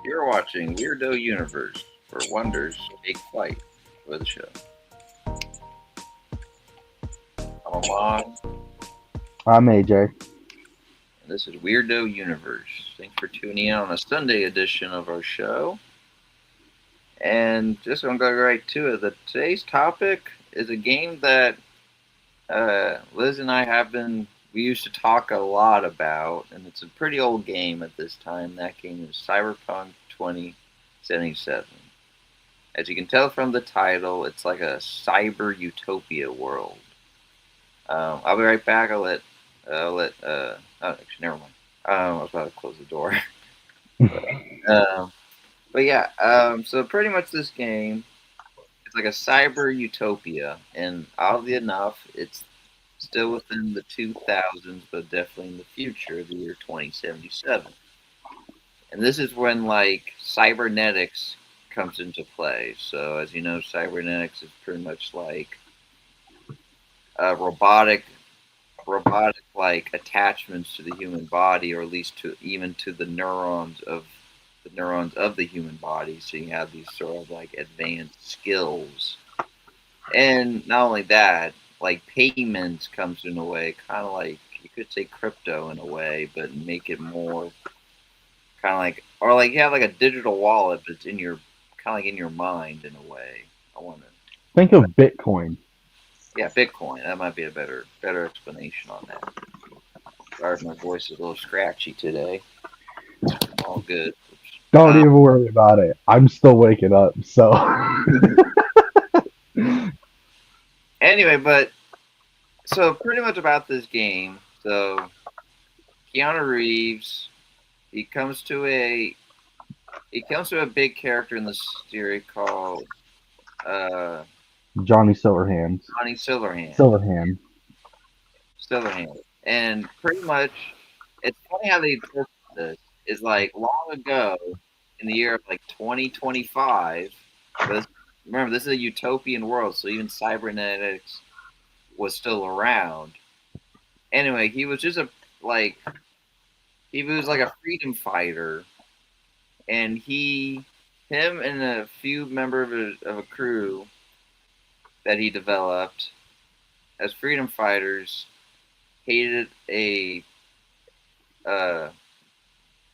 You're watching Weirdo Universe, where wonders take flight for the show. I'm Amon, I'm AJ. and this is Weirdo Universe. Thanks for tuning in on a Sunday edition of our show. And just gonna go right to it. Today's topic is a game that Liz and I we used to talk a lot about, and it's a pretty old game at this time. That game is Cyberpunk 2077. As you can tell from the title, it's like a cyber utopia world. I'll be right back. Oh, actually, never mind. I was about to close the door. but, um, but yeah, so pretty much this game, it's like a cyber utopia, and oddly enough, it's still within the 2000s, but definitely in the future, the year 2077. And this is when like cybernetics comes into play. So as you know, cybernetics is pretty much like robotic like attachments to the human body, or at least to even to the neurons of the human body. So you have these sort of like advanced skills, and not only that, like payments comes in a way, kind of like you could say crypto in a way, but make it more kind of like, or like you have like a digital wallet, but it's in your kind of like in your mind in a way. I want to, Think of Bitcoin. yeah, Bitcoin. That might be a better explanation on that. Sorry, my voice is a little scratchy today. All good. Don't Uh, even worry about it. I'm still waking up, so anyway, but so pretty much about this game. So Keanu Reeves, he comes to a he comes to a big character in the series called uh, Johnny Silverhands. Johnny Silverhand. Silverhand. Silverhand, and pretty much, it's funny how they interpret this. Is like long ago, in the year of like 2025. But remember, this is a utopian world, so even cybernetics was still around. Anyway, he was just a like he was like a freedom fighter, and him and a few members of a crew that he developed as freedom fighters hated uh,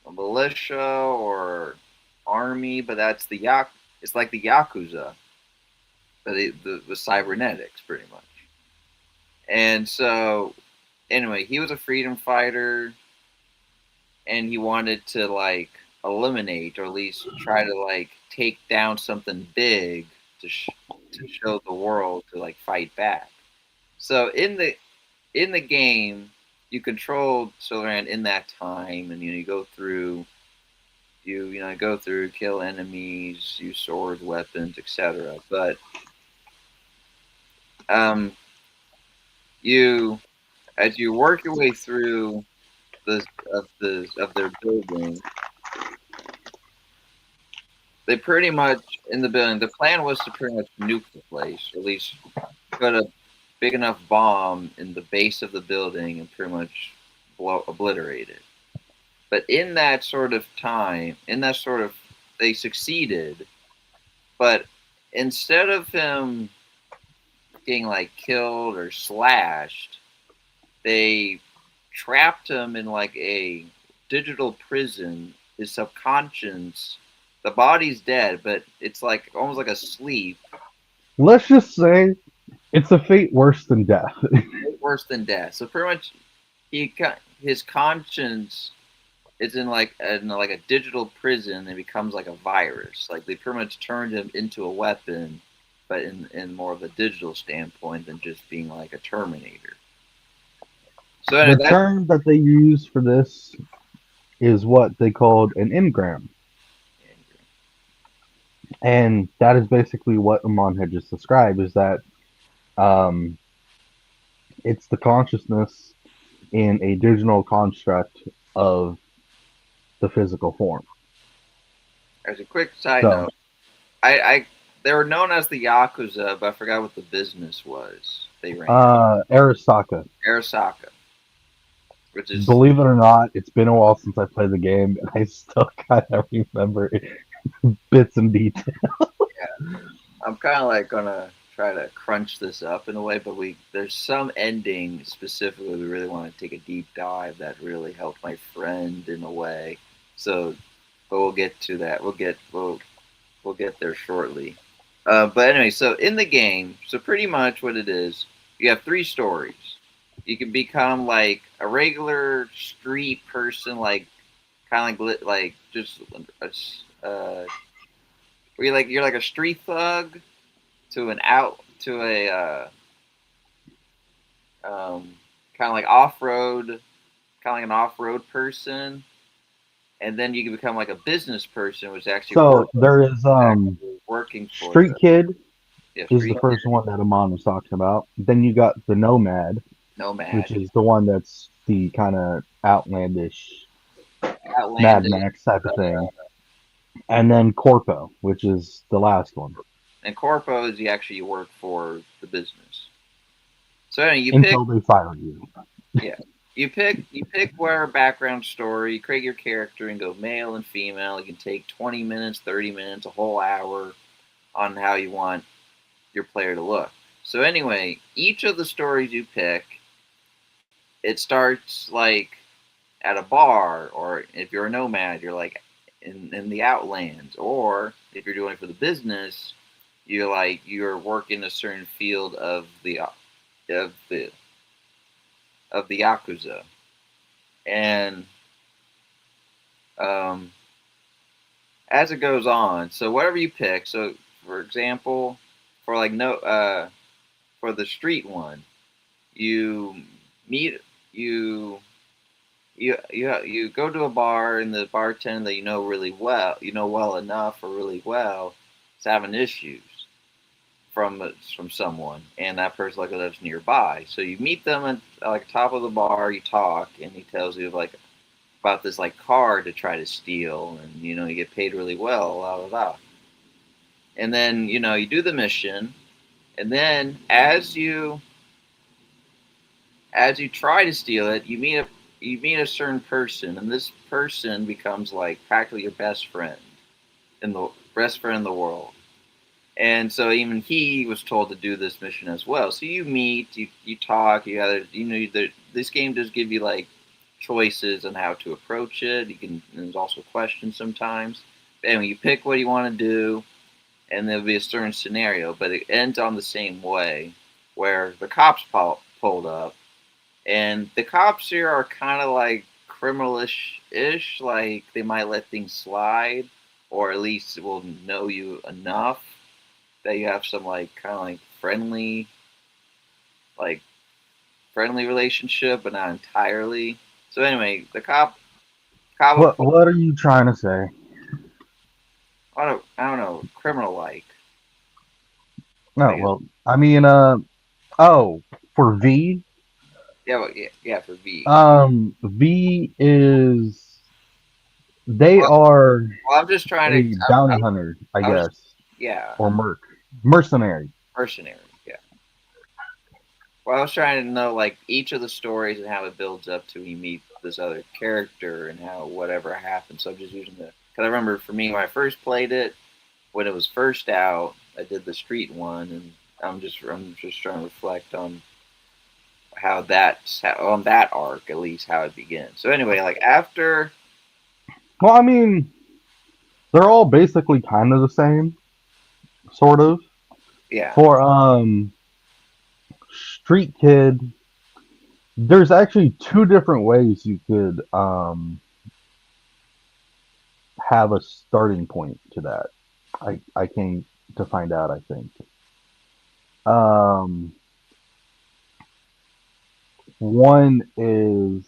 a militia or army, but that's the yak. It's like the yakuza, but the cybernetics pretty much. And so anyway, he was a freedom fighter, and he wanted to like eliminate or at least try to like take down something big to show the world to like fight back. So in the game, you control Silverhand in that time, and you go through go through, kill enemies, use swords, weapons, etc. But um, you as you work your way through of their building, they pretty much in the building. The plan was to pretty much nuke the place, or at least put a big enough bomb in the base of the building and pretty much obliterate it. But in that sort of time, they succeeded. But instead of him getting like killed or slashed, they trapped him in like a digital prison. His subconscious, the body's dead, but it's like almost like a sleep, Let's just say it's a fate worse than death. worse than death. So pretty much, his conscience is in like a digital prison and becomes like a virus. Like they pretty much turned him into a weapon, but in more of a digital standpoint than just being like a Terminator. So anyway, The term that they use for this is what they called an engram. And that is basically what Amon had just described is that um, it's the consciousness in a digital construct of the physical form. as a quick side So, note, I they were known as the Yakuza, but I forgot what the business was they ran. Arasaka. Arasaka. which is Believe it or not, it's been a while since I played the game, and I still kind of remember bits and details. I'm kind of like gonna try to crunch this up in a way, but there's some ending specifically we really want to take a deep dive that really helped my friend in a way. So, but we'll get to that. We'll get there shortly. But anyway, so in the game, so pretty much what it is, you have three stories. You can become like a regular street person, like kind of like just where you're like a street thug to an out to a kind of like off road, kind of like an off road person, and then you can become like a business person, which actually So there is working for Street the Kid is street the first one that Amon was talking about. Then you got the Nomad, which nomad, is the one that's the kind of outlandish Mad outlandish, Max type of thing. And then Corpo, which is the last one. and corpo is you work for the business. So anyway, you pick Until they fire you. yeah. You pick where background story, you create your character and go male and female. You can take 20 minutes, 30 minutes, a whole hour on how you want your player to look. So anyway, each of the stories you pick, it starts like at a bar, or if you're a nomad, you're like in the outlands, or if you're doing it for the business, you're working a certain field of the of the yakuza, and um, as it goes on, so whatever you pick. So for example, for like no for the street one, you meet you you go to a bar and the bartender that you know well enough or really well is having issues from someone, and that person like lives nearby. So you meet them at like top of the bar, you talk, and he tells you like about this like car to try to steal, and you know you get paid really well, blah blah blah. And then you know you do the mission, and then as you try to steal it, you meet a certain person, and this person becomes like practically your best friend in the world. And so even he was told to do this mission as well. So you meet, you talk, this game does give you like choices on how to approach it. You can there's also questions sometimes. But anyway, you pick what you want to do, and there'll be a certain scenario, but it ends on the same way, where the cops pulled up, and the cops here are kind of like criminalish ish, like they might let things slide, or at least will know you enough that you have some like kind of like friendly relationship, but not entirely. So anyway, the cop will pull, What are you trying to say? I don't know, criminal like, I No, guess. well, I mean, for V, Yeah, well, yeah, for V. V is they Well, are I'm just trying to. a bounty hunter, I I was guess, yeah, or mercenary. mercenary. Yeah. Well, I was trying to know like each of the stories and how it builds up to you meet this other character and how whatever happens. So I'm just using because I remember for me when I first played it when it was first out, I did the street one, and I'm just trying to reflect on on that arc at least how it begins. So anyway, like after Well, I mean, they're all basically kind of the same, sort of. yeah For Street Kid, there's actually two different ways you could have a starting point to that. I came to find out. I think um, one is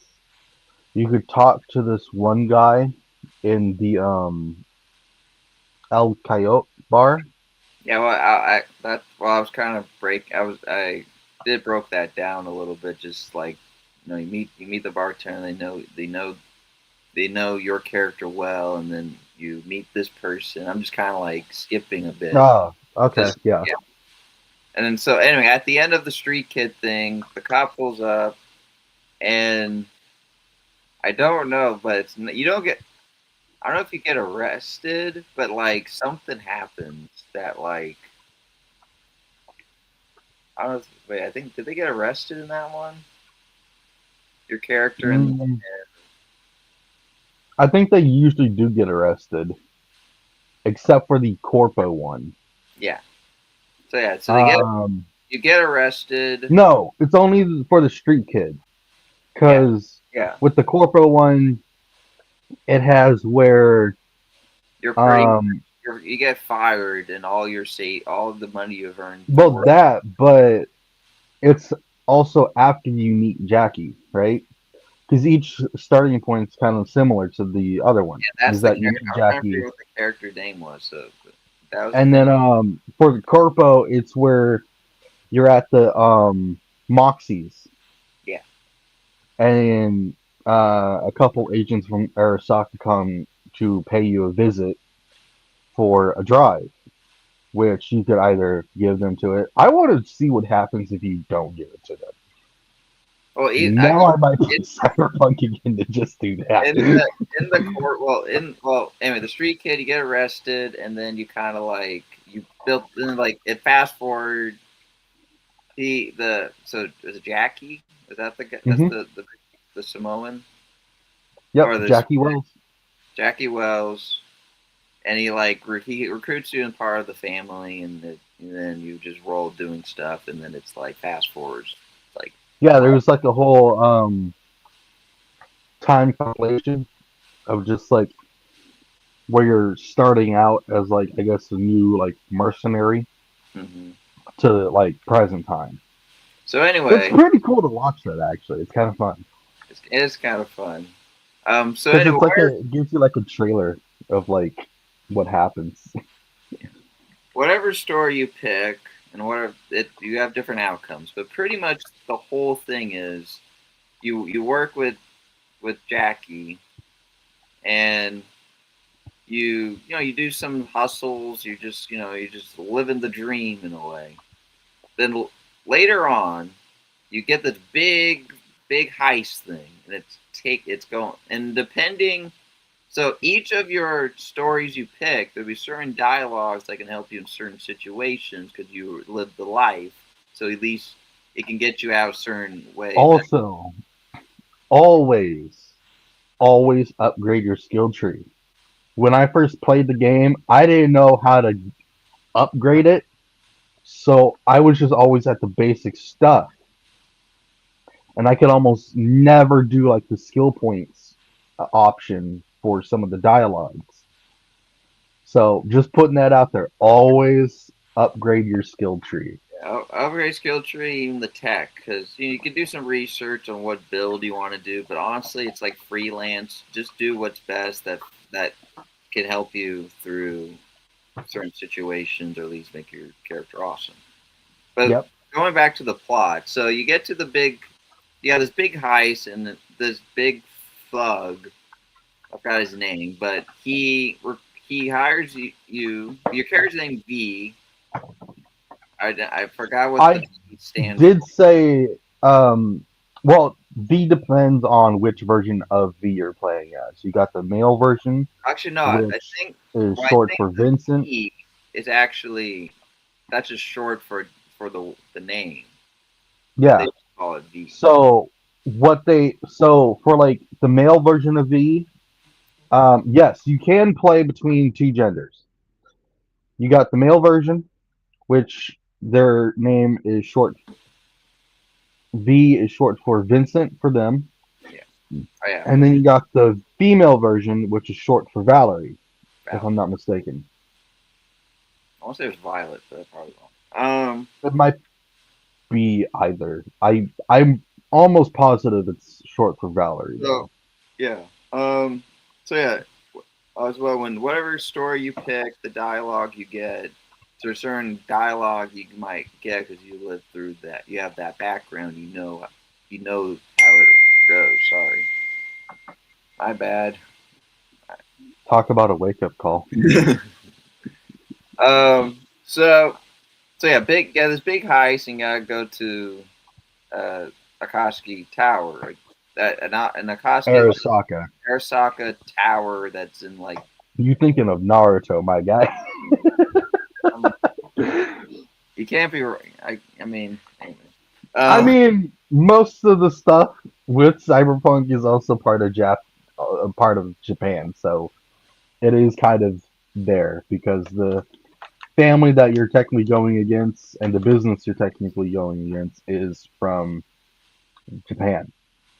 you could talk to this one guy in the El Coyote bar. yeah well I that well I was kind of I did broke that down a little bit just like you meet the bartender they know your character well, and then you meet this person. I'm just kind of like skipping a bit. Oh, okay, Just yeah. yeah. And then so anyway, at the end of the street kid thing, the cop pulls up, and I don't know, but you don't get. I don't know if you get arrested, but like something happens that like I don't know. Wait, I think did they get arrested in that one? Your character and Mm, I think they usually do get arrested, except for the Corpo one. yeah. So yeah, so they get Um, you get arrested. no, it's only for the street kid. Yeah, Because yeah. with the Corpo one, it has where, You're pretty. um, You get fired, and all of the money you've earned through well, work. that, but it's also after you meet Jackie, right? Because each starting point is kind of similar to the other one. Yeah, that's Is the that you character. meet I don't remember Jackie, what the character name was. So that was the and thing. then for the Corpo, it's where you're at the Moxies, Yeah. and a couple agents from Arasaka come to pay you a visit for a drive, which you could either give them to it. I want to see what happens if you don't give it to them. Well, I Now mean, I might play it, Cyberpunk again to just do that. in the court. Well, anyway, the street kid, you get arrested, and then you kind of like you built. Then like it fast forward the so is it Jackie? Is that the guy? That's Hmm. the Samoan Yep, or this Jackie Wells. Jackie Wells, and he recruits you in part of the family, and then you just roll doing stuff, and then it's like fast forwards, like Yeah, there was like a whole time compilation of just like where you're starting out as like I guess a new like mercenary hmm. to like present time. So It's anyway, pretty cool to watch that actually. It's kind of fun it's kind of fun. So because anyway, it's like it gives you like a trailer of like what happens. whatever story you pick, and whatever you have different outcomes, but pretty much the whole thing is you work with Jackie, and you do some hustles. You just living the dream in a way. Then later on, you get this big heist thing, and it's going, and depending. So each of your stories you pick, there'll be certain dialogues that can help you in certain situations because you live the life. So at least it can get you out certain ways. Also, always, always upgrade your skill tree. When I first played the game, I didn't know how to upgrade it, so I was just always at the basic stuff, and I could almost never do like the skill points option for some of the dialogues. So just putting that out there, always upgrade your skill tree. Upgrade skill tree, even the tech, because you can do some research on what build you want to do. But honestly, it's like freelance. Just do what's best that can help you through certain situations, or at least make your character awesome. But Yep. going back to the plot, so you get to the big, this big heist, and this big thug. I forgot his name, but he hires Your character's name V. I forgot what the I V stands did for. say, well, V depends on which version of V you're playing as. You got the male version, Actually, no. which Think is well, I short think for the Vincent. V is actually that's just short for the name, but they Yeah. just call it V. So for like the male version of V, yes, you can play between two genders. You got the male version, which their name is short. V is short for Vincent for them, Yeah. Oh yeah. and then you got the female version, which is short for Valerie, if Violet. I'm not mistaken. I want to say it was Violet, but that's probably wrong. It might be either. I'm almost positive it's short for Valerie So though. yeah. Um. So yeah. As well, when whatever story you pick, the dialogue you get, there's a certain dialogue you might get because you lived through that. You have that background. You know how it goes. Sorry, my bad. Talk about a wake up call. um. So yeah, this big heist, and you gotta go to uh Akashi Tower. Right? an Akatsuki Arasaka. Arasaka tower that's in like. You thinking of Naruto, my guy? Um, you can't be right. I mean, anyway. I Um, mean, most of the stuff with Cyberpunk is also part of Japan, so it is kind of there because the family that you're technically going against and the business you're technically going against is from Japan.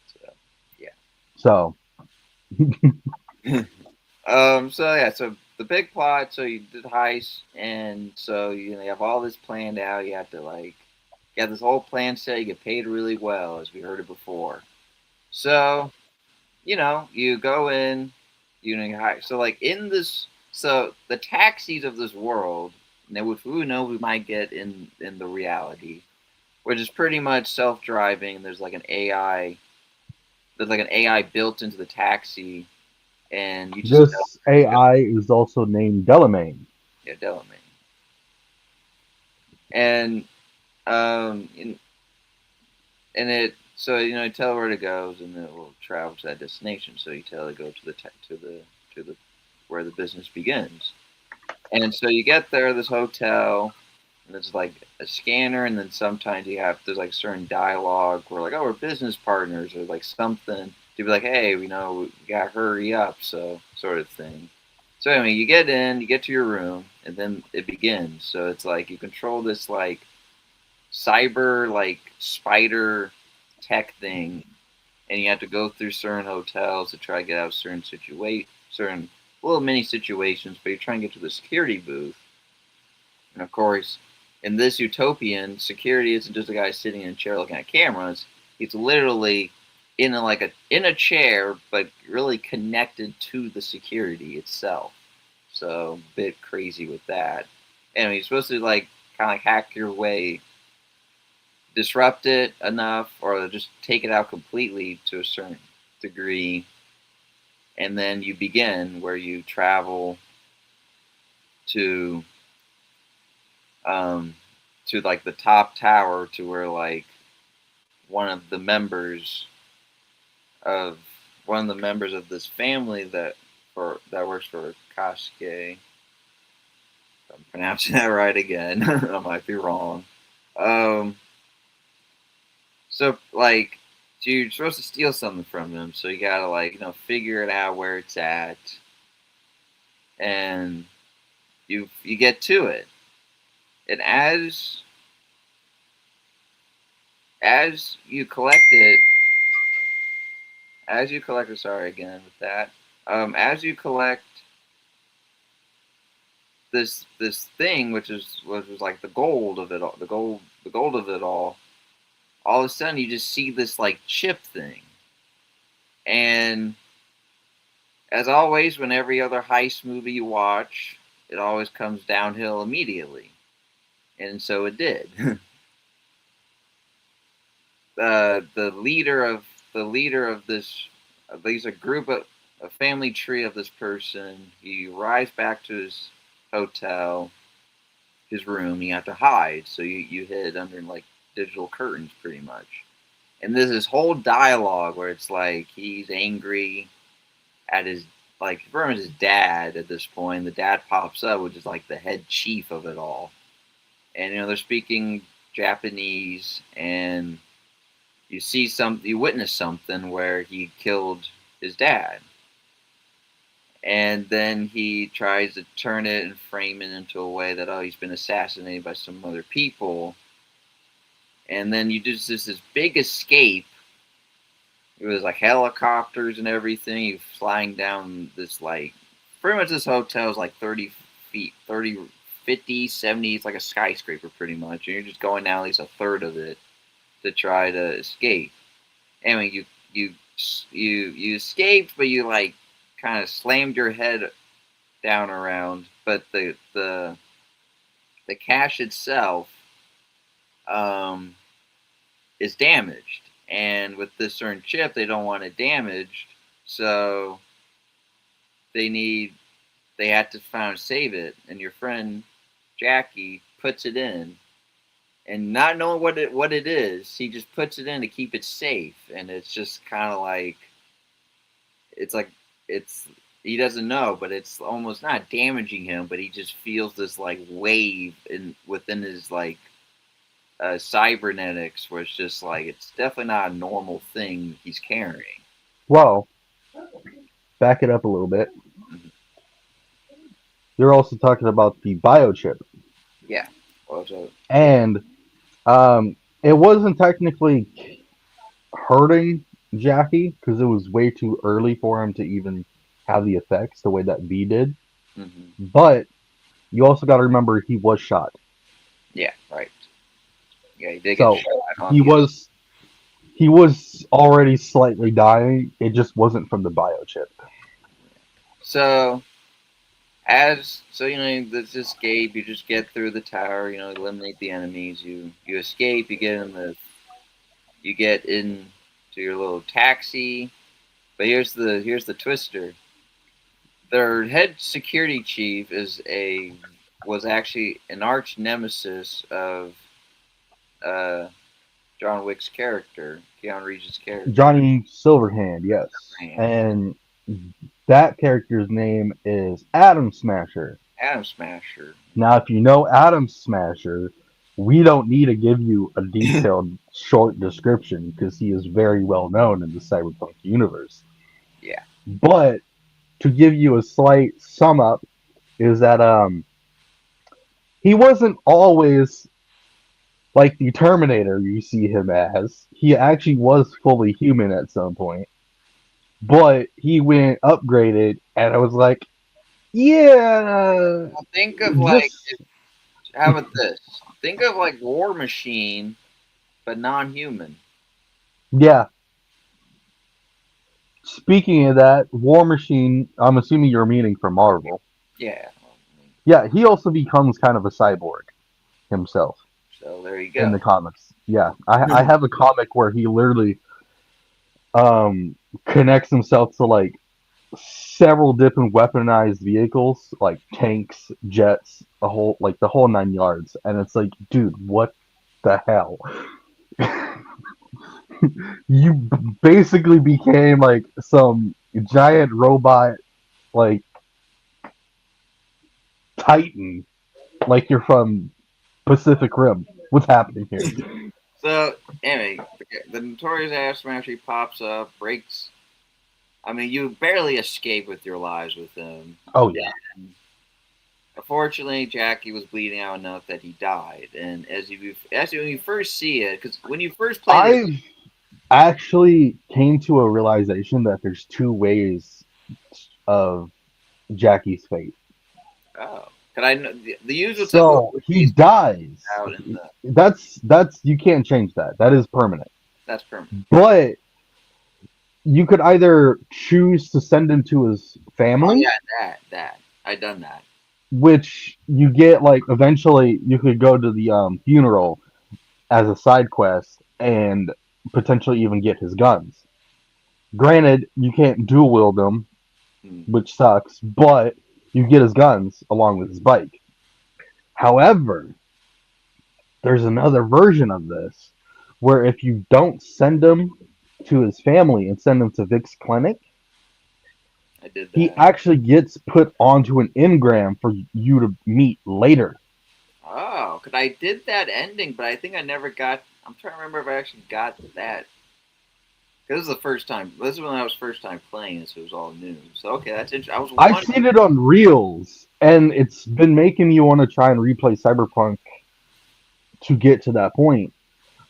so, So, yeah. So yeah. So the big plot. So you did heist, and so you have all this planned out. You have to like get this whole plan set. You get paid really well, as we heard it before. So you go in, you hire. So like in this, so the taxis of this world, which we know we might get in the reality, which is pretty much self-driving. There's like an AI built into the taxi, and you just this AI is also named Delamain. yeah, Delamain. And um, and, and it so you tell where it goes, and it will travel to that destination. So you tell it to go to the where the business begins. And so you get there, this hotel, and it's like a scanner, and then sometimes there's like certain dialogue where like, oh, we're business partners, or like something to be like, hey, we gotta hurry up, so sort of thing. So anyway, you get in, you get to your room, and then it begins. So it's like you control this like cyber like spider tech thing, and you have to go through certain hotels to try to get out of certain little mini situations, but you're trying to get to the security booth. And of course, in this utopian, security isn't just a guy sitting in a chair looking at cameras. He's literally in a chair, but really connected to the security itself. So a bit crazy with that. And you're supposed to like kind of like hack your way, disrupt it enough, or just take it out completely to a certain degree, and then you begin where you travel to um, to like the top tower to where like one of the members of one of the members of this family that works for Kashke. If I'm pronouncing that right again. I might be wrong. Um, so like, so you're supposed to steal something from them, so you gotta like figure it out where it's at, and you get to it, and as you collect it, sorry again with that. As you collect this thing, which was like the gold of it all, the gold of it all of a sudden you just see this like chip thing, and as always, when every other heist movie you watch, it always comes downhill immediately, and so it did. The leader of this these a group of a family tree of this person. He arrives back to his hotel, his room. You have to hide, so you hid under like digital curtains, pretty much. And there's this whole dialogue where it's like he's angry at his like from his dad at this point. The dad pops up, which is like the head chief of it all, and they're speaking Japanese, and you witness something where he killed his dad, and then he tries to turn it and frame it into a way that he's been assassinated by some other people, and then you do this big escape. It was like helicopters and everything. You flying down this like pretty much this hotel is like 30 feet, 30, 50, 70. It's like a skyscraper pretty much, and you're just going down at least a third of it to try to escape. Anyway, you you escaped, but you like kind of slammed your head down around. But the cache itself um, is damaged, and with this certain chip, they don't want it damaged, so they need they had to find save it. And your friend Jackie puts it in, and not knowing what it is, he just puts it in to keep it safe, and it's just kind of like it's he doesn't know, but it's almost not damaging him, but he just feels this like wave in within his like cybernetics, where it's just like it's definitely not a normal thing he's carrying. Well, back it up a little bit. Mhm. You're also talking about the biochip, Yeah. Also, yeah. and it wasn't technically hurting Jackie because it was way too early for him to even have the effects the way that V did. Hmm. But you also got to remember he was shot, Yeah. Right. Yeah. He did get so shot on he the other. was he was already slightly dying. It just wasn't from the biochip. So this escape. You just get through the tower. Eliminate the enemies. You escape. You get into your little taxi. But here's the twister. Their head security chief was actually an arch nemesis of uh, John Wick's character, Keanu Reeves' character, Johnny Silverhand, yes, Rand. and that character's name is Atom Smasher. Adam Smasher. Now, if you know Atom Smasher, we don't need to give you a detailed short description because he is very well known in the cyberpunk universe. Yeah. But to give you a slight sum up, is that he wasn't always like the Terminator you see him as. He actually was fully human at some point, but he went upgraded, and I was like, yeah, Well, think of like just how about this? Think of like War Machine, but non-human. yeah. Speaking of that, War Machine, I'm assuming you're meaning from Marvel. Yeah. Yeah, he also becomes kind of a cyborg himself So there you in go. the comics. Yeah, I have a comic where he literally um, connects himself to like several different weaponized vehicles, like tanks, jets, the whole 9 yards, and it's like, dude, what the hell? You basically became like some giant robot, like Titan, like you're from Pacific Rim. What's happening here? So anyway, the notorious ass smasher pops up, breaks. I mean, you barely escape with your lives with him. Oh yeah, And unfortunately, Jackie was bleeding out enough that he died. And when you first see it, because when you first play this, I've actually came to a realization that there's two ways of Jackie's fate. oh, because I know the usual typical So he he's dies. out in the That's you can't change that. That is permanent. that's permanent. But you could either choose to send him to his Oh family, yeah, that I done that. which you get like eventually you could go to the funeral as a side quest and potentially even get his guns. Granted, you can't dual wield them, Hmm. which sucks, but you get his guns along with his bike. However, there's another version of this where if you don't send him to his family and send him to Vic's clinic, I did he that. actually gets put onto an engram for you to meet later. Oh, because I did that ending, but I think I never got. I'm trying to remember if I actually got that. This is the first time. This is when I was first time playing this. It was all new. So okay, that's interesting. I was I've seen wondering. it on Reels, and it's been making me want to try and replay Cyberpunk to get to that point.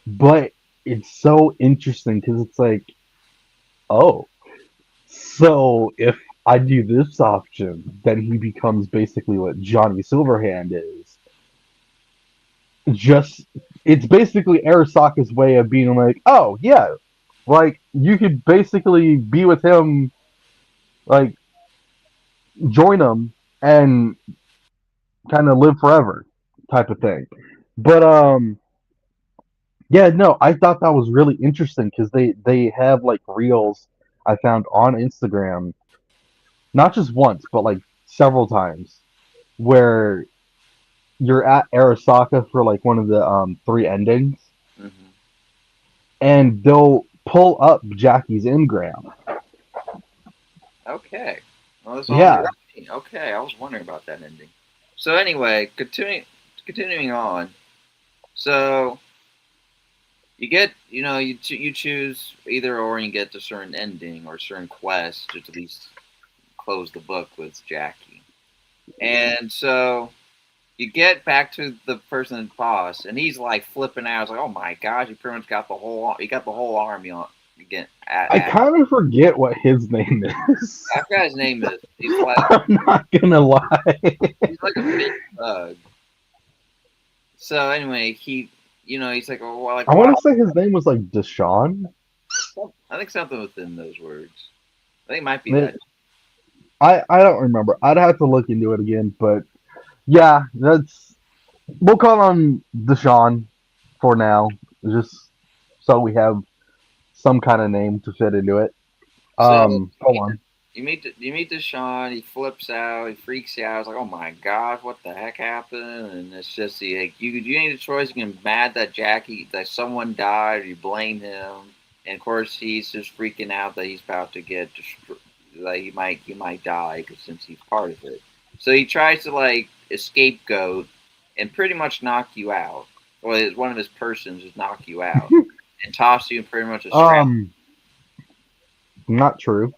But it's so interesting because it's like, oh, so if I do this option, then he becomes basically what Johnny Silverhand is. Just it's basically Arasaka's way of being like, oh yeah, like you could basically be with him, like join him and kind of live forever, type of thing. But yeah, no, I thought that was really interesting because they have like reels I found on Instagram, not just once, but like several times, where you're at Arasaka for like one of the three endings, Hmm. and they'll pull up Jackie's engram. Okay. Well, that's all new Yeah, to me. Okay, I was wondering about that ending. So anyway, continuing on. So you get, you choose either or, and you get a certain ending or a certain quest to at least close the book with Jackie. And so you get back to the person boss, and he's like flipping out. It's like, oh my gosh, you pretty much got the whole army on again. I kind of forget what his name is. I forgot his name is. I'm not gonna lie. He's like a big thug. So anyway, he's like, oh, well, like, I wow. want to say his name was like Deshaun. I think something within those words. I think it might be It, that. I don't remember. I'd have to look into it again, but yeah, that's we'll call him Deshaun for now, just so we have some kind of name to fit into it. So Go on. you meet Deshaun. He flips out. He freaks out. It's like, oh my gosh, what the heck happened? And it's just like you need a choice. You can be mad that someone died, or you blame him. And of course, he's just freaking out that he's about to get destroyed. Like he might die because since he's part of it. So he tries to like scapegoat and pretty much knock you out. Well, one of his persons just knock you out and toss you in pretty much a scrap. Um, Not true.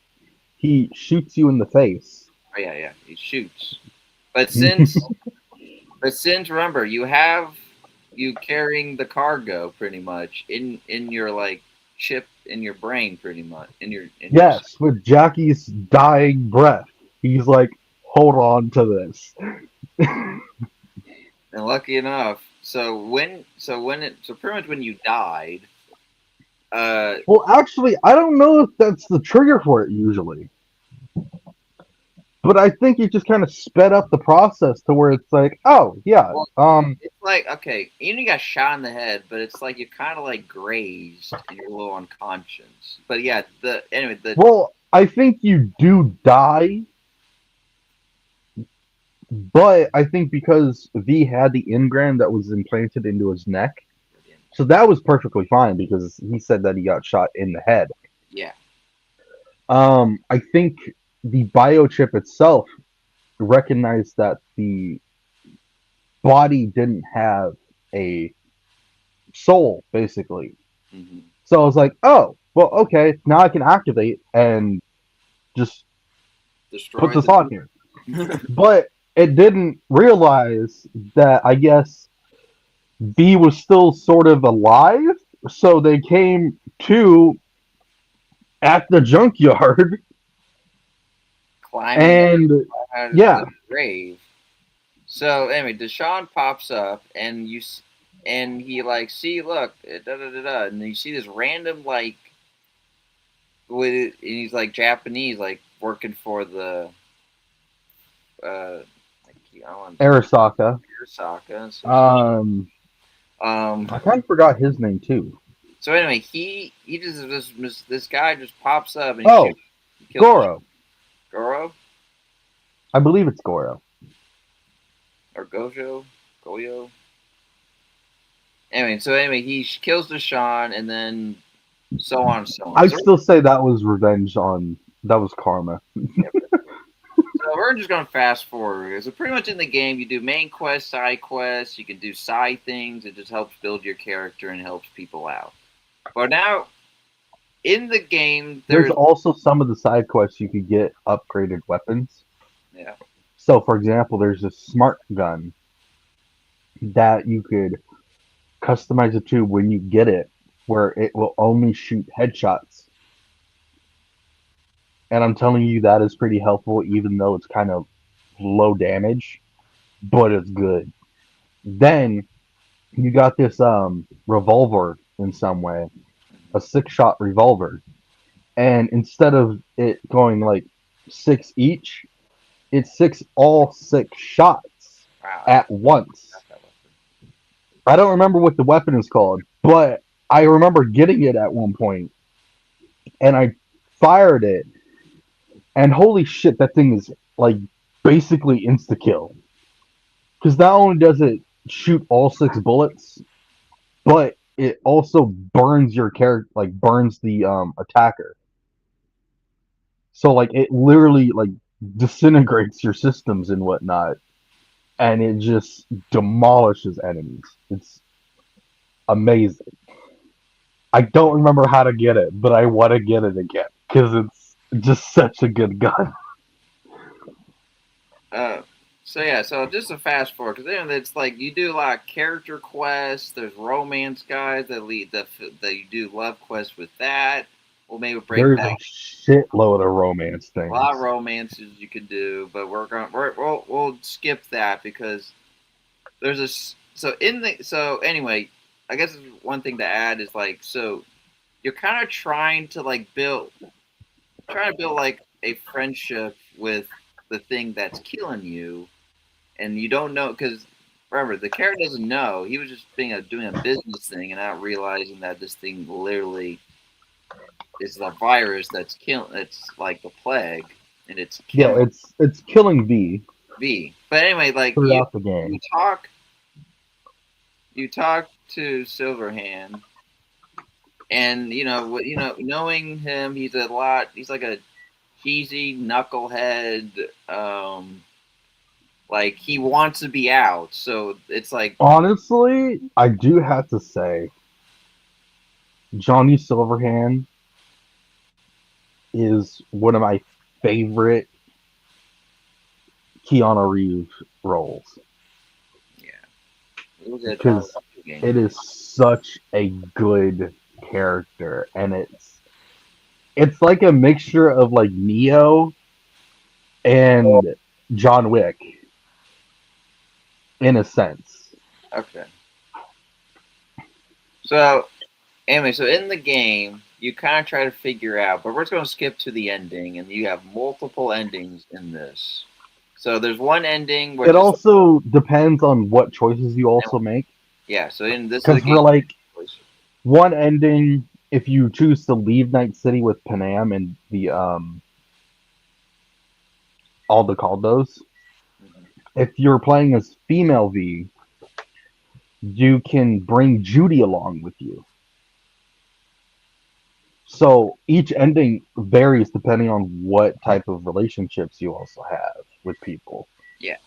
He shoots you in the face. Oh yeah, yeah, he shoots. But since remember you carrying the cargo pretty much in your like chip in your brain pretty much in your Yes, with Jackie's dying breath, he's like, "Hold on to this." and lucky enough so pretty much when you died uh Well, actually, I don't know if that's the trigger for it usually, but I think it just kind of sped up the process to where it's like, "Oh yeah, well it's like okay you got shot in the head but it's like you're kind of like grazed and you're a little unconscious but yeah the anyway the well, I think you do die, but I think because V had the engram that was implanted into his neck, so that was perfectly fine because he said that he got shot in the head. yeah I think the biochip itself recognized that the body didn't have a soul, basically. hmm So I was like, oh, well, okay, now I can activate and just put destroy this on here. But it didn't realize that I guess V was still sort of alive. So they came to at the junkyard climbing and out of yeah, the grave. So anyway, Deshaun pops up, and he like see look da da da da, and you see this random like and he's like Japanese, like working for the like I want Arasaka. Hirosaka and some such. Um, Um. I kind of forgot his name too. So anyway, he just this guy just pops up and Oh, he kills the Goro. Goro I believe it's Goro. or Goyo. Anyway, he kills Deshaun, and then so on and so on. I still say that was revenge on that was karma. So we're just going to fast forward. So pretty much in the game, you do main quests, side quests. You can do side things. It just helps build your character and helps people out. But now in the game, There's there's also some of the side quests you could get upgraded weapons. yeah. So, for example, there's a smart gun that you could customize it to when you get it, where it will only shoot headshots. And I'm telling you, that is pretty helpful, even though it's kind of low damage, but it's good. Then you got this revolver in some way, a 6-shot revolver, and instead of it going like six each, it's all 6 shots Wow, at once. got that weapon. I don't remember what the weapon is called, but I remember getting it at one point, and I fired it, and holy shit, that thing is like basically insta kill. Because not only does it shoot all 6 bullets, but it also burns your character, like burns the attacker. So like it literally like disintegrates your systems and whatnot, and it just demolishes enemies. It's amazing. I don't remember how to get it, but I want to get it again because it's just such a good gun. Uh, so yeah, so just a fast forward because then it's like you do like character quests. There's romance guys that lead that you do love quests with that. We'll maybe break There's that. a shitload of romance A lot of things. romances you could do, but we'll skip that because there's a so in the so anyway. I guess one thing to add is like so you're kind of trying to build like a friendship with the thing that's killing you, and you don't know because remember the character doesn't know he was just doing a business thing and not realizing that this thing literally is the virus that's killing. It's like the plague, and it's Yeah, killing it's killing V V. But anyway, like throughout the you game. talk to Silverhand, and knowing him, he's like a cheesy knucklehead. Like he wants to be out, so it's like Honestly, I do have to say, Johnny Silverhand is one of my favorite Keanu Reeves roles yeah, it was a because game. it is such a good character, and it's like a mixture of like Neo and John Wick in a sense. Okay, so anyway, so in the game, you kind of try to figure out, but we're just going to skip to the ending, and you have multiple endings in this. So there's one ending It which is also depends on what choices you also make. yeah. So in this is a Because game for like choice. one ending, if you choose to leave Night City with Panam and the Aldecaldos, Mhm. if you're playing as female V, you can bring Judy along with you. So each ending varies depending on what type of relationships you also have with people. Yeah.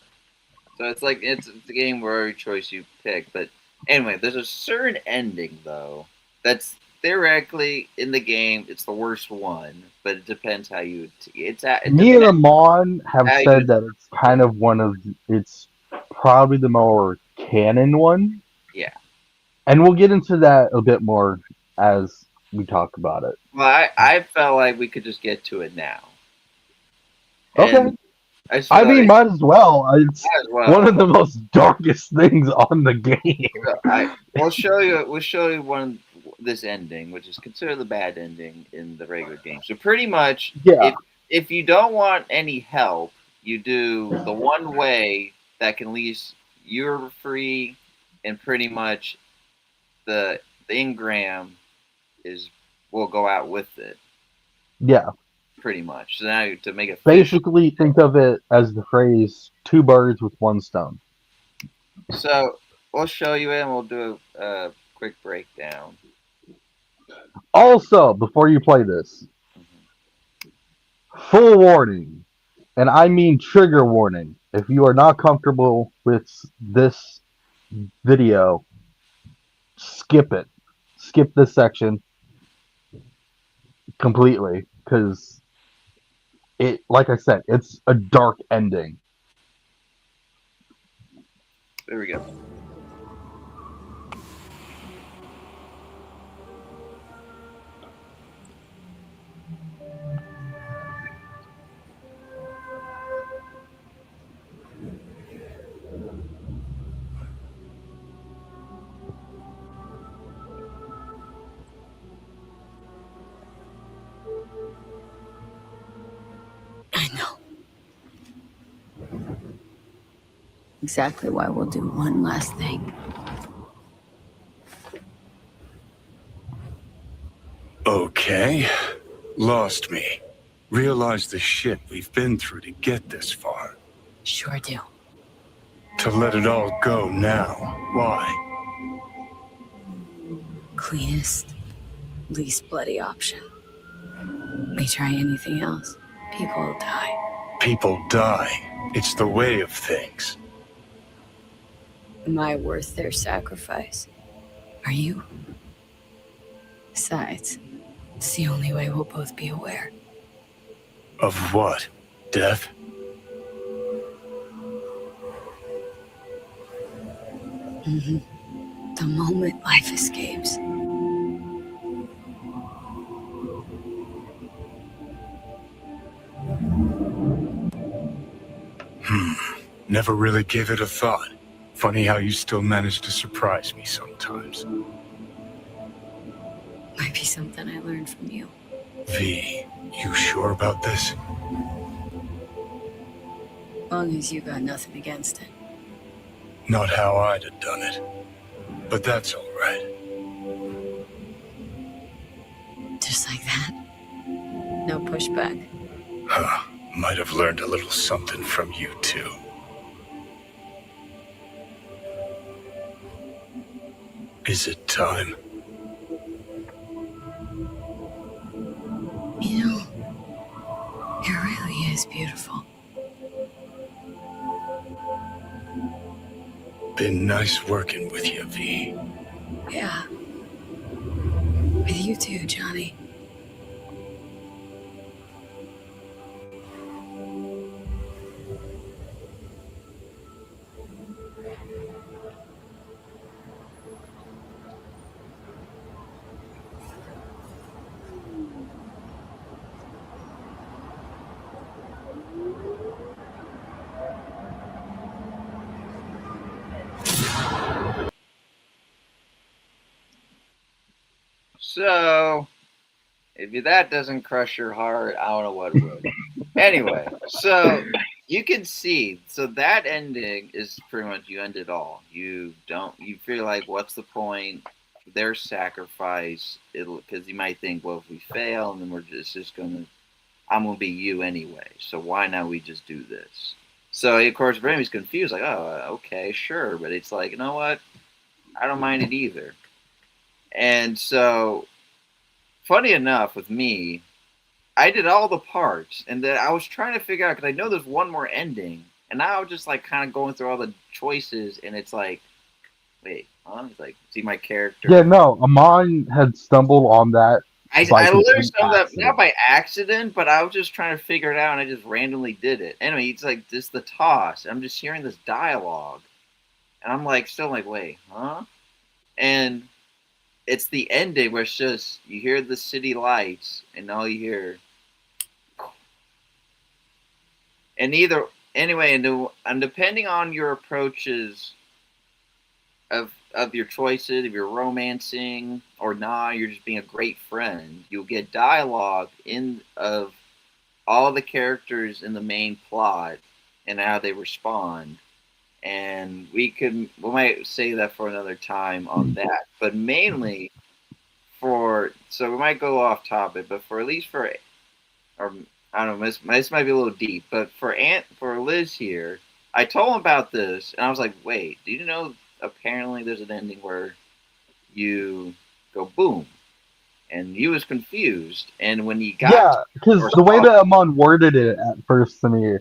So it's a game where every choice you pick, but anyway, there's a certain ending though that's theoretically in the game. It's the worst one, but it depends how you. It Me depends and Amon have how you. said that it's kind of one of it's probably the more canon one, Yeah. and we'll get into that a bit more as we talk about it. Well, I felt like we could just get to it now, Okay. and I just I feel mean, like might as well. It's as one well. of the most darkest things on the game. So I we'll show you one this ending, which is considered the bad ending in the regular game. So pretty much, Yeah, if you don't want any help, you do the one way that can leave you're free, and pretty much the Ingram is will go out with it. yeah. Pretty much. So now to make it official. Basically, think of it as the phrase two birds with one stone. So we'll show you it, and we'll do a quick breakdown. Also, before you play this, Mhm. full warning, and I mean trigger warning. If you are not comfortable with this video, skip it. Skip this section completely because like I said, it's a dark ending. There we go. I know exactly why we'll do one last thing. Okay. Lost me. Realized the shit we've been through to get this far. Sure do. To let it all go now. Why? Cleanest, least bloody option. We try anything else, people will die. People die. It's the way of things. Am I worth their sacrifice? Are you? Besides, it's the only way we'll both be aware. Of what? Death? Mm-hmm. The moment life escapes. Never really gave it a thought. Funny how you still manage to surprise me sometimes. Might be something I learned from you. V, you sure about this? Long as you got nothing against it. Not how I'd have done it. But that's all right. Just like that. No pushback. Huh. Might have learned a little something from you, too. Is it time? You know, it really is beautiful. Been nice working with you, V. Yeah. With you too, Johnny. So, if that doesn't crush your heart, I don't know what would. Anyway, so you can see, so that ending is pretty much you end it all. You feel like, what's the point? Their sacrifice, because you might think, well, if we fail, and then I'm gonna be you anyway. So why not we just do this? So of course, Remy's confused, like, oh, okay, sure, but it's like, you know what? I don't mind it either. And so, funny enough, with me, I did all the parts, and then I was trying to figure out because I know there's one more ending, and now I was just like kind of going through all the choices, and it's like, wait, huh? It's like, see my character. Yeah, no, Amon had stumbled on that. I learned some of that not by accident, but I was just trying to figure it out, and I just randomly did it. Anyway, it's like this the toss. I'm just hearing this dialogue, and I'm like, still like, wait, huh? And it's the ending where it's just you hear the city lights, and all you hear. And either anyway, and depending on your approaches of your choices, if you're romancing or not, you're just being a great friend. You'll get dialogue of all the characters in the main plot and how they respond. And we might say that for another time on that. But mainly so we might go off topic, but for at least for or I don't know, this might be a little deep, but for Liz here, I told him about this, and I was like, wait, do you know apparently there's an ending where you go boom, and he was confused, and when he got because the way that Amon worded it at first to me,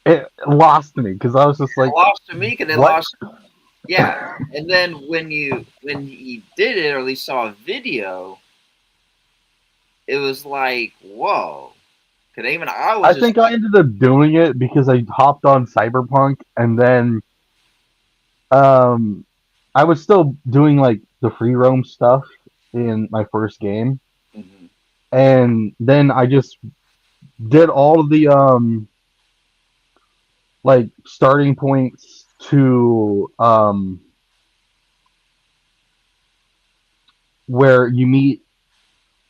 it lost me because I was just like, it lost to me because it lost. Yeah, and then when he did it, or at least saw a video, it was like, whoa. Because even I think I ended up doing it because I hopped on Cyberpunk, and then I was still doing like the free roam stuff in my first game, and then I just did all of the like starting points to where you meet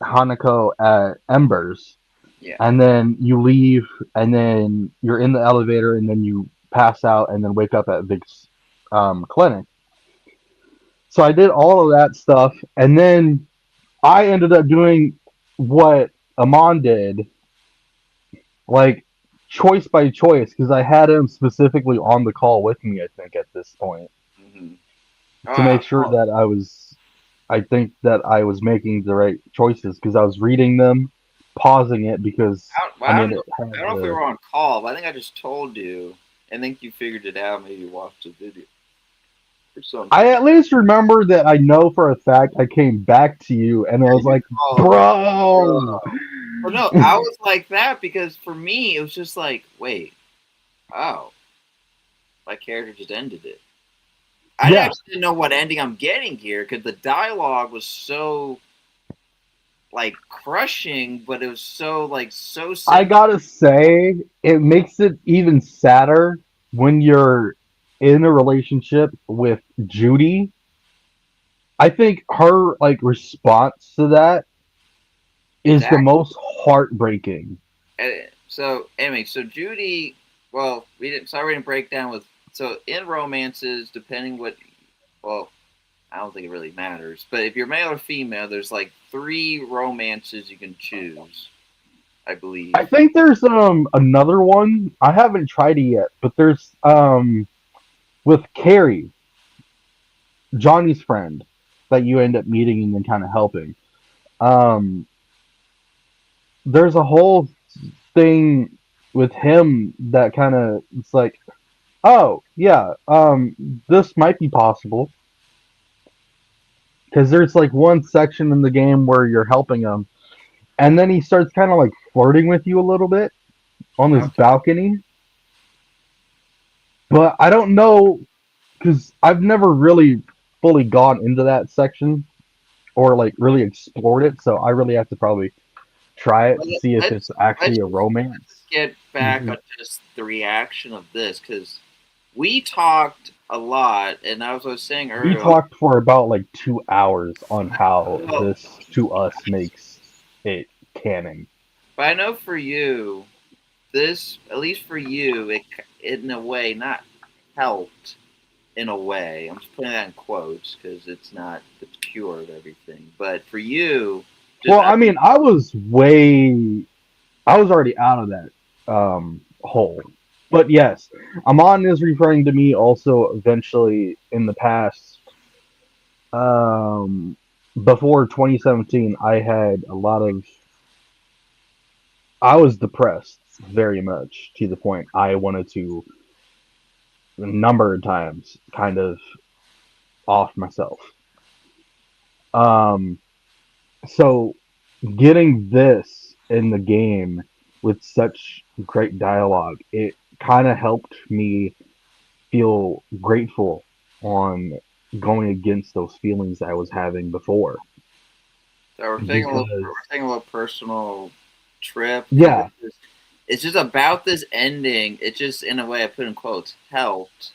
Hanako at Embers. Yeah. And then you leave, and then you're in the elevator, and then you pass out, and then wake up at Vic's clinic. So I did all of that stuff, and then I ended up doing what Amon did, like choice by choice because I had him specifically on the call with me. I think at this point Mm-hmm. to make Oh, sure that I think that I was making the right choices because I was reading them, pausing it because well, I I mean don't know. it had I don't know if we the. were on call, but I think I just told you. I think you figured it out. Maybe you watched the video or something. I at least remember that I know for a fact I came back to you and I Yeah, was you like, called me, bro. bro. Well, no, I was like that because for me it was just like, wait, oh, my character just ended it. I Yeah, actually didn't know what ending I'm getting here because the dialogue was so like crushing, but it was so like so I simple. gotta say, it makes it even sadder when you're in a relationship with Judy. I think her like response to that Is is the most heartbreaking. so anyway, so Judy. Well, we didn't. Sorry, we didn't break down with. So in romances, depending what. Well, I don't think it really matters. But if you're male or female, there's like 3 romances you can choose. I believe. I think there's another one. I haven't tried it yet, but there's with Carrie, Johnny's friend, that you end up meeting and then kind of helping. Um, there's a whole thing with him that kind of it's like, oh yeah, this might be possible because there's like one section in the game where you're helping him, and then he starts kind of like flirting with you a little bit on this Okay. balcony. But I don't know because I've never really fully gone into that section or like really explored it, so I really have to probably try it Well, to see if it's let's actually a let's romance. get back We on just the reaction of this because we talked a lot, and as I was saying earlier, like, talked for about like 2 hours on how well, this to us makes it canon. but I know for you, this at least for you, it in a way not helped in a way. I'm just putting that in quotes because it's not the cure of everything. But for you, just Well, I mean, I was already out of that hole. But yes, Amon is referring to me also eventually in the past. Um, before 2017, I had a lot of. I was depressed very much to the point I wanted to, a number of times, kind of off myself. Um, so getting this in the game with such great dialogue, it kind of helped me feel grateful on going against those feelings that I was having before. so we're Because, taking a little personal trip because yeah, it's just about this ending. It just in a way I put in quotes helped,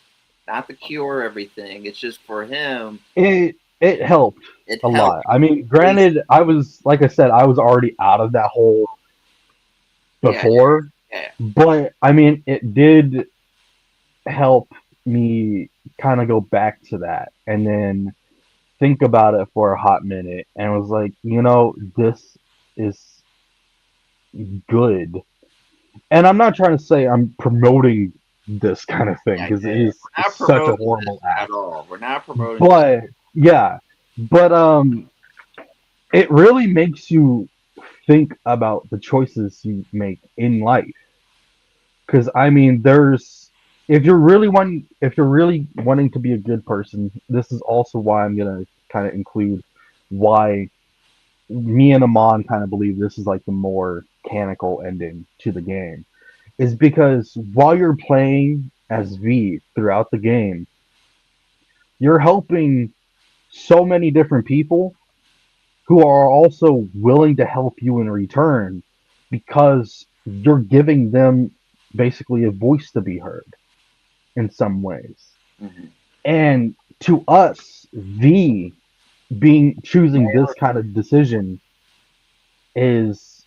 not the cure everything. It's just for him. it helped It a helped lot. I mean, at least. granted, I was like I said, I was already out of that hole Yeah, before, yeah. but I mean, it did help me kind of go back to that and then think about it for a hot minute and was like, this is good. And I'm not trying to say I'm promoting this kind of thing Yeah, because it yeah. is We're not such a promoting this horrible at act. all. We're not promoting this. But yeah, but it really makes you think about the choices you make in life. Because I mean, there's if you're really wanting to be a good person, this is also why I'm gonna kind of include why me and Amon kind of believe this is like the more mechanical ending to the game. Is because while you're playing as V throughout the game, you're helping so many different people who are also willing to help you in return because you're giving them basically a voice to be heard in some ways. Mm-hmm. And to us, V being choosing this kind of decision is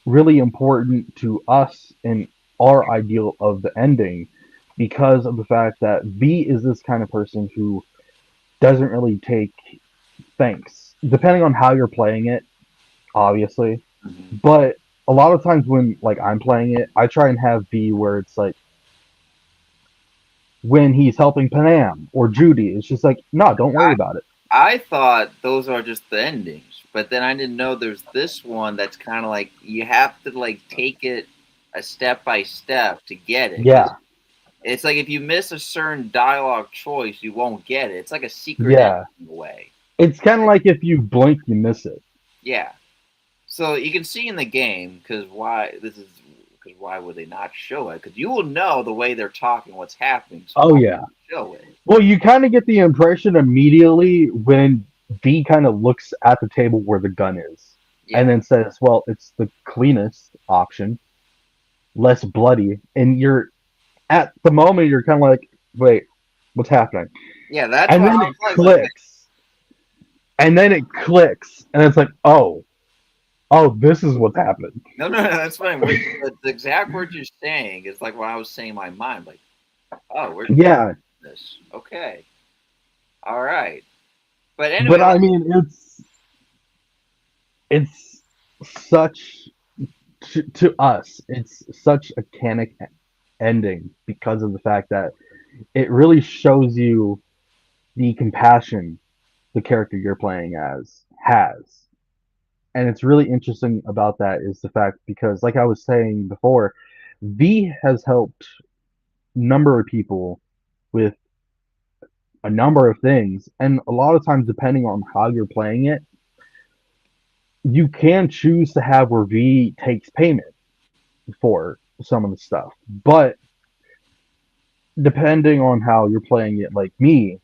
really important to us in our ideal of the ending because of the fact that V is this kind of person who doesn't really take thanks, depending on how you're playing it, obviously. Mm-hmm. But a lot of times when like I'm playing it, I try and have B where it's like when he's helping Panam or Judy, it's just like, no, don't worry about it. I thought those are just the endings, but then I didn't know there's this one that's kind of like you have to like take it a step by step to get it. Because Yeah, it's like if you miss a certain dialogue choice, you won't get it. It's like a secret ending yeah. in a way. It's kind of like if you blink, you miss it. Yeah. So you can see in the game because why would they not show it? Because you will know the way they're talking, what's happening. So Oh why yeah. show it? Well, you kind of get the impression immediately when V kind of looks at the table where the gun is, and Yeah. then says, "Well, it's the cleanest option, less bloody." And you're at the moment you're kind of like, "Wait, what's happening?" Yeah, that's And why I then was it like, clicks, and it's like, "Oh, this is what's happened." no, that's fine. The exact words you're saying is like what I was saying in my mind. Like, oh, we're doing Yeah, this. Okay. All right. But but anyway, I mean, it's such to us, it's such a canic ending because of the fact that it really shows you the compassion the character you're playing as has. And it's really interesting about that is the fact because like I was saying before, V has helped a number of people with a number of things and a lot of times depending on how you're playing it, you can choose to have where V takes payment for some of the stuff. But depending on how you're playing it like me,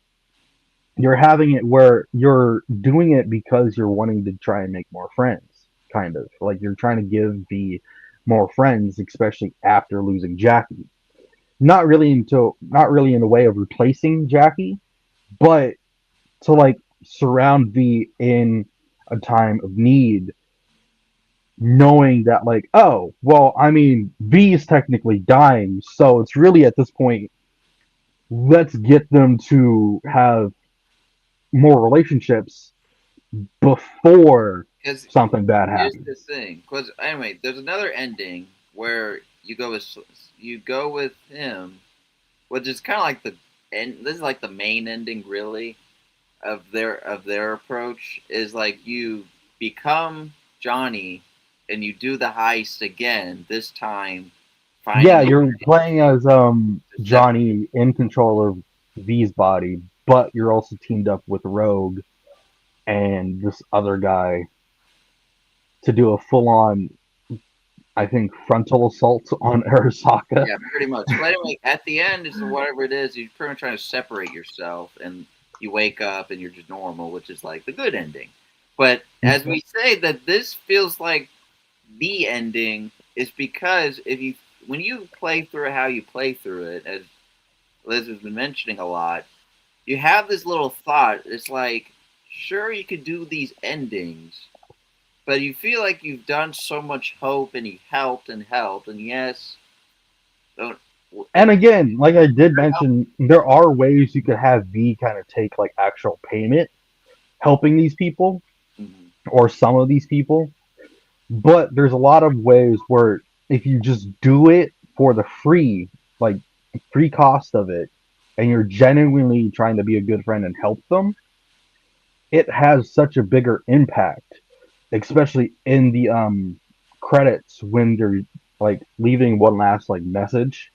you're having it where you're doing it because you're wanting to try and make more friends, kind of like you're trying to give the more friends, especially after losing Jackie. Not really in the way of replacing Jackie, but to like surround V in a time of need, knowing that like, oh, well, I mean, V is technically dying, so it's really at this point, let's get them to have more relationships before because something bad here's the happens. thing. Because anyway, there's another ending where you go with him, which is kind of like the end. This is like the main ending, really, of their approach. Is like you become Johnny, and you do the heist again. This time, Yeah, finding you're playing as to separate. Johnny in control of V's body, but you're also teamed up with Rogue and this other guy to do a full on, I think, frontal assault on Arasaka. Yeah, pretty much. But anyway, at the end, it's whatever it is. You're pretty much trying to separate yourself, and you wake up and you're just normal, which is like the good ending. But as we say, that this feels like the ending is because if you when you play through how you play through it, as Liz has been mentioning a lot, you have this little thought. It's like, sure, you could do these endings, but you feel like you've done so much hope, and he helped, and yes, don't. And again, like I did mention, there are ways you could have V kind of take like actual payment helping these people Mhm. or some of these people. But there's a lot of ways where if you just do it for the like free cost of it, and you're genuinely trying to be a good friend and help them, it has such a bigger impact, especially in the credits when they're like leaving one last like message.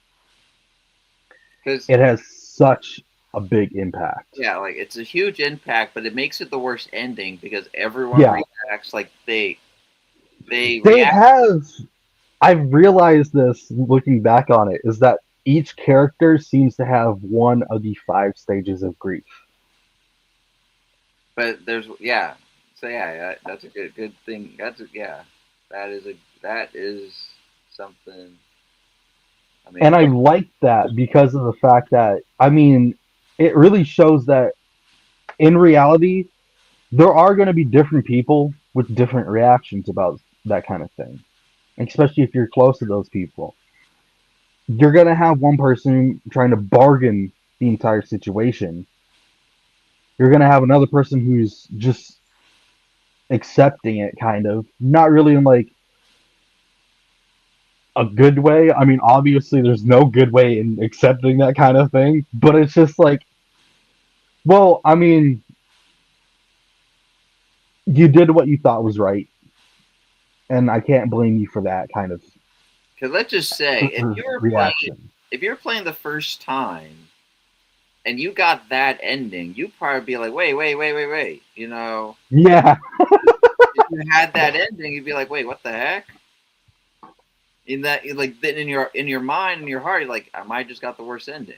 Because It has such a big impact. yeah, like it's a huge impact, but it makes it the worst ending because everyone Yeah, reacts like they they react. have. I've realized this looking back on it is that each character seems to have one of the five stages of grief. But there's yeah, so yeah, that's a good thing. Yeah, that is something. I And mean, I like that because of the fact that, I mean, it really shows that in reality, there are going to be different people with different reactions about that kind of thing, especially if you're close to those people. You're going to have one person trying to bargain the entire situation. You're going to have another person who's just accepting it, kind of. Not really in like a good way. I mean, obviously, there's no good way in accepting that kind of thing, but it's just like, well, I mean, you did what you thought was right, and I can't blame you for that kind of Because let's just say, reaction. if you're playing the first time and you got that ending, you'd probably be like, wait. You know, Yeah, if you had that ending, you'd be like, wait, what the heck? In that, like, then in your mind, in your heart, you're like, I might just got the worst ending.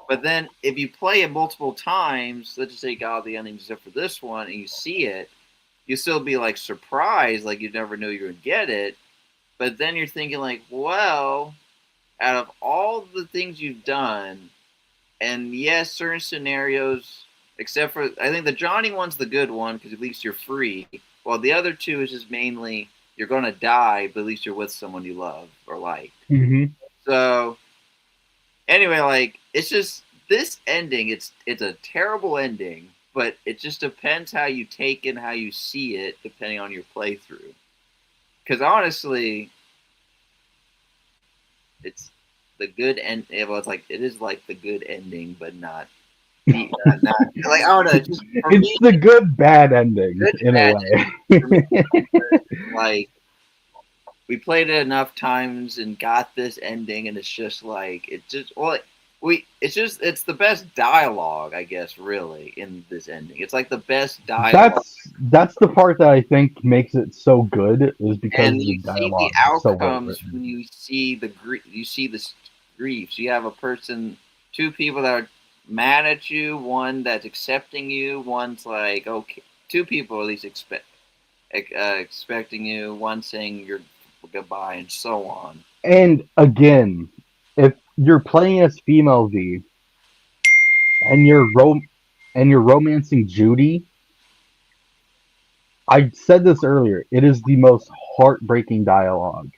But then if you play it multiple times, let's just say you got all the endings except for this one, and you see it, you still be like surprised, like you never knew you would get it. But then you're thinking like, well, out of all the things you've done, and yes, certain scenarios, except for I think the Johnny one's the good one because at least you're free. While the other two is just mainly you're gonna die, but at least you're with someone you love or like. hmm So anyway, like it's just this ending. It's a terrible ending, but it just depends how you take it, and how you see it, depending on your playthrough. Because honestly, it's the good end. Well, it's like it is like the good ending, but not not like I don't know. Just for it's me, the good bad ending good in a bad way. for me. Like we played it enough times and got this ending, and it's just like it just well. It's the best dialogue, I guess, really, in this ending. It's like the best dialogue, That's the part that I think makes it so good is because and the you see the dialogue is so well outcomes written. when you see you see the griefs. You have a person, two people that are mad at you, one that's accepting you, one's like okay, two people at least expecting you, one saying you're goodbye, and so on. And again, if you're playing as female V and you're romancing Judy, I said this earlier. It is the most heartbreaking dialogue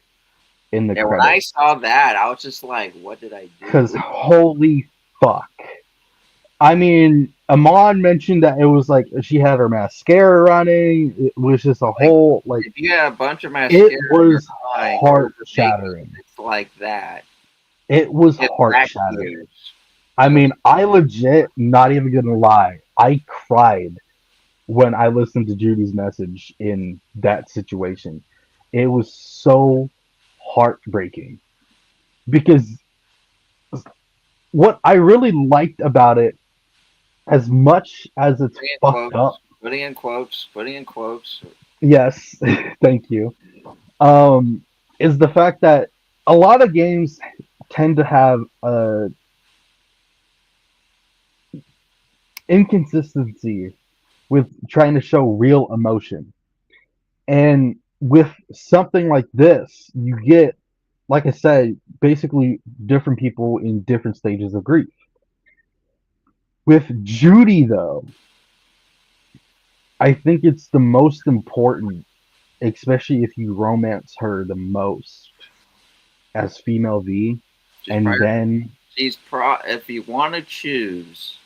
in the And when I credits. saw that, I was just like, "What did I Because do?" holy fuck. I mean, Amon mentioned that it was like she had her mascara running. It was just a Like, whole like if you have a bunch of mascara it in your was eye heart over makeup, shattering. it's like that. It was Get heart back shattering. years. I So mean, I legit, not even gonna lie, I cried when I listened to Judy's message in that situation. It was so heartbreaking because what I really liked about it, as much as it's putting in fucked up, quotes, putting in quotes, putting in quotes. yes, thank you, is the fact that a lot of games tend to have inconsistency with trying to show real emotion. And with something like this, you get, like I said, basically different people in different stages of grief. With Judy, though, I think it's the most important, especially if you romance her the most as female V, She's and probably then if you want to choose,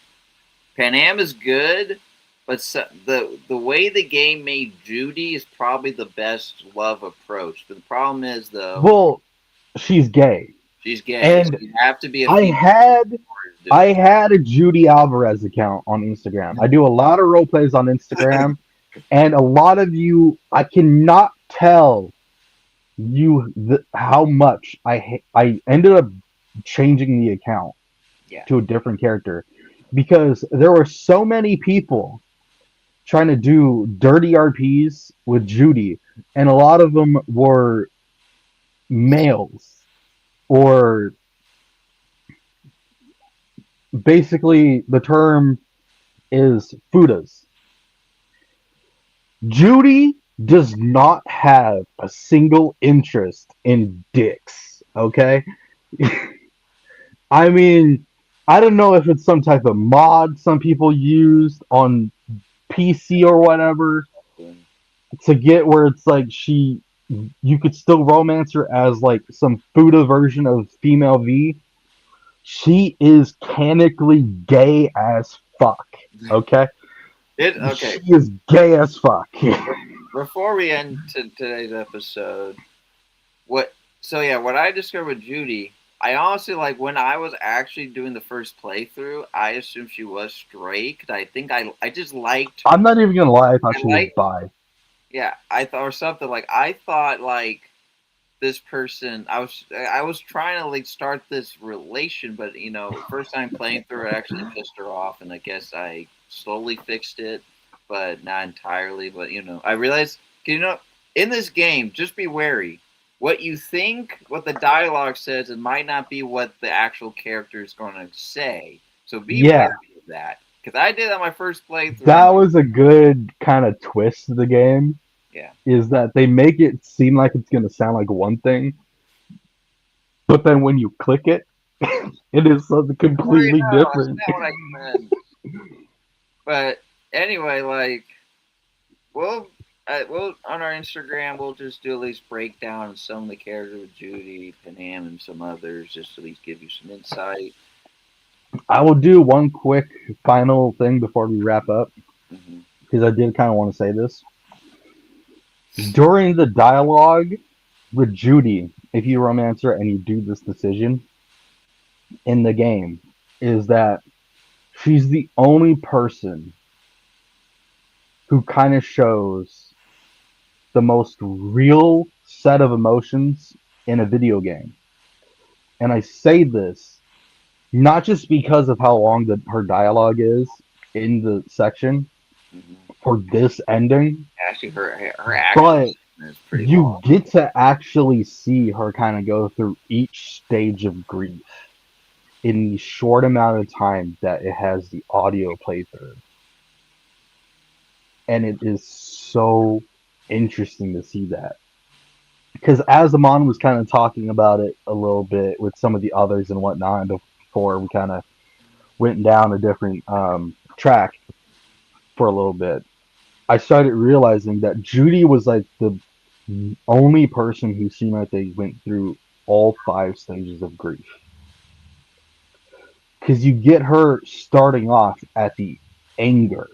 Pan Am is good, but the way the game made Judy is probably the best love approach. But the problem is though, well, she's gay, she's gay, so and you have to be a I female had to do I it. had a Judy Alvarez account on Instagram. I do a lot of role plays on Instagram, and a lot of you, I cannot tell you how much I ended up changing the account Yeah. to a different character because there were so many people trying to do dirty RPs with Judy, and a lot of them were males or basically the term is fudas. Judy does not have a single interest in dicks, okay? I mean, I don't know if it's some type of mod some people used on PC or whatever to get where it's like you could still romance her as like some Fuda version of female V. She is canonically gay as fuck, okay? Okay. She is gay as fuck. Before we end today's episode, what So yeah, what I discovered with Judy, I honestly like when I was actually doing the first playthrough, I assumed she was straight. 'Cause I think I just liked her. I'm not even gonna lie, I thought I she was like bi. yeah, I thought or something like I thought like this person I was trying to like start this relation, but first time playing through it actually pissed her off, and I guess I slowly fixed it, but not entirely. But I realized in this game, just be wary. What you think, what the dialogue says, it might not be what the actual character is going to say. So be wary Yeah, of that. Because I did on my first playthrough. that was a good kind of twist to the game. Yeah. Is that they make it seem like it's gonna sound like one thing, but then when you click it, it is something Sorry, completely no, that's different. not what I meant. But anyway, like we'll we'll on our Instagram we'll just do at least breakdown of some of the characters with Judy, Panam, and some others, just to at least give you some insight. I will do one quick final thing before we wrap up Hmm. because I did kind of want to say this during the dialogue with Judy. If you romance her and you do this decision in the game, is that she's the only person who kind of shows the most real set of emotions in a video game. And I say this not just because of how long her dialogue is in the section Hmm. for this ending, Actually, her action but is pretty you long. get to actually see her kind of go through each stage of grief in the short amount of time that it has the audio playthrough. And it is so interesting to see that. Because as Amon was kind of talking about it a little bit with some of the others and whatnot before we kind of went down a different track for a little bit, I started realizing that Judy was like the only person who seemed like they went through all 5 stages of grief. Because you get her starting off at the anger,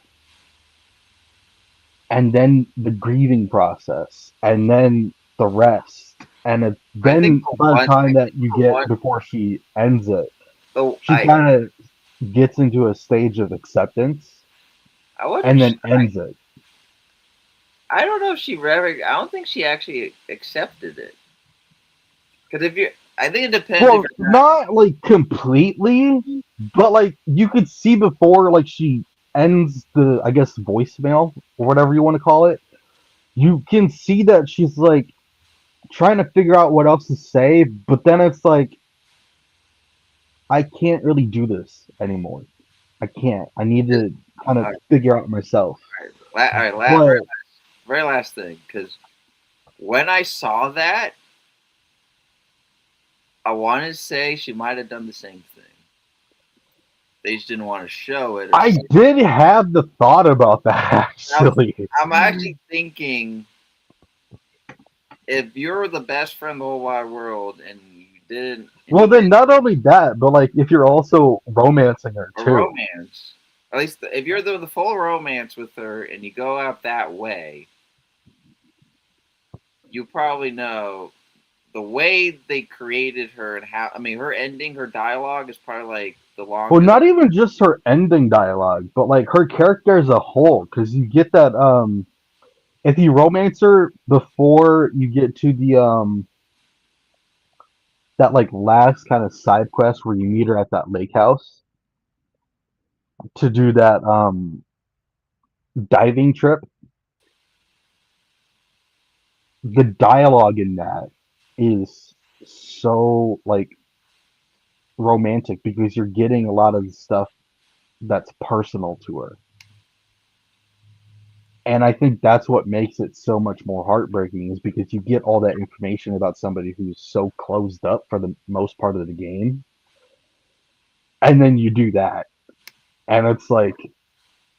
and then the grieving process, and then the rest. And I think then by the time that you the get one, before she ends it, the she kind of gets into a stage of acceptance I wonder and if then ends it. I don't know if she ever. I don't think she actually accepted it. Because if you, I think it depends if Well, you're not. not like completely, but like you could see before like she ends the, I guess, voicemail or whatever you want to call it. You can see that she's like trying to figure out what else to say, but then it's like I can't really do this anymore. I can't. I need to kind of All figure out myself. right, all right, But very last thing. Because when I saw that, I wanted to say she might have done the same thing. They just didn't want to show it. Or I did have the thought about that I'm, actually. I'm actually thinking if you're the best friend in the whole wide world and you didn't, and Well, you then not only that, but like if you're also romancing her a too. romance, at least if you're the full romance with her and you go out that way, you probably know the way they created her and how. I mean, her ending, her dialogue is probably like the Well, longest. not even just her ending dialogue, but like her character as a whole, because you get that if you romance her before you get to the that like last kind of side quest where you meet her at that lake house to do that diving trip, the dialogue in that is so like romantic because you're getting a lot of the stuff that's personal to her. And I think that's what makes it so much more heartbreaking is because you get all that information about somebody who's so closed up for the most part of the game. And then you do that. And it's like,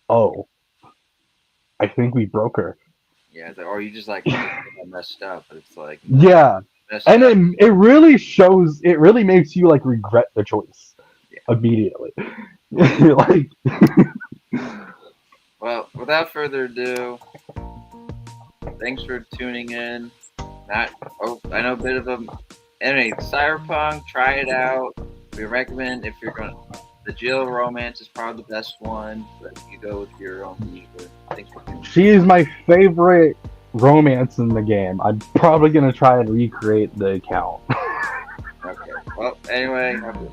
oh, I think we broke her. Yeah, or you just like I messed up, but it's like no, Yeah. messed And up. it really shows, it really makes you like regret the choice Yeah. immediately. Like, Well, without further ado, thanks for tuning in. Not, I know a bit of a Anyway, Cyberpunk, try it out. We recommend if you're going to. The Jill romance is probably the best one, but you go with your own believer. I think we can. She is my favorite romance in the game. I'm probably gonna try and recreate the account. Okay. Well, anyway, have a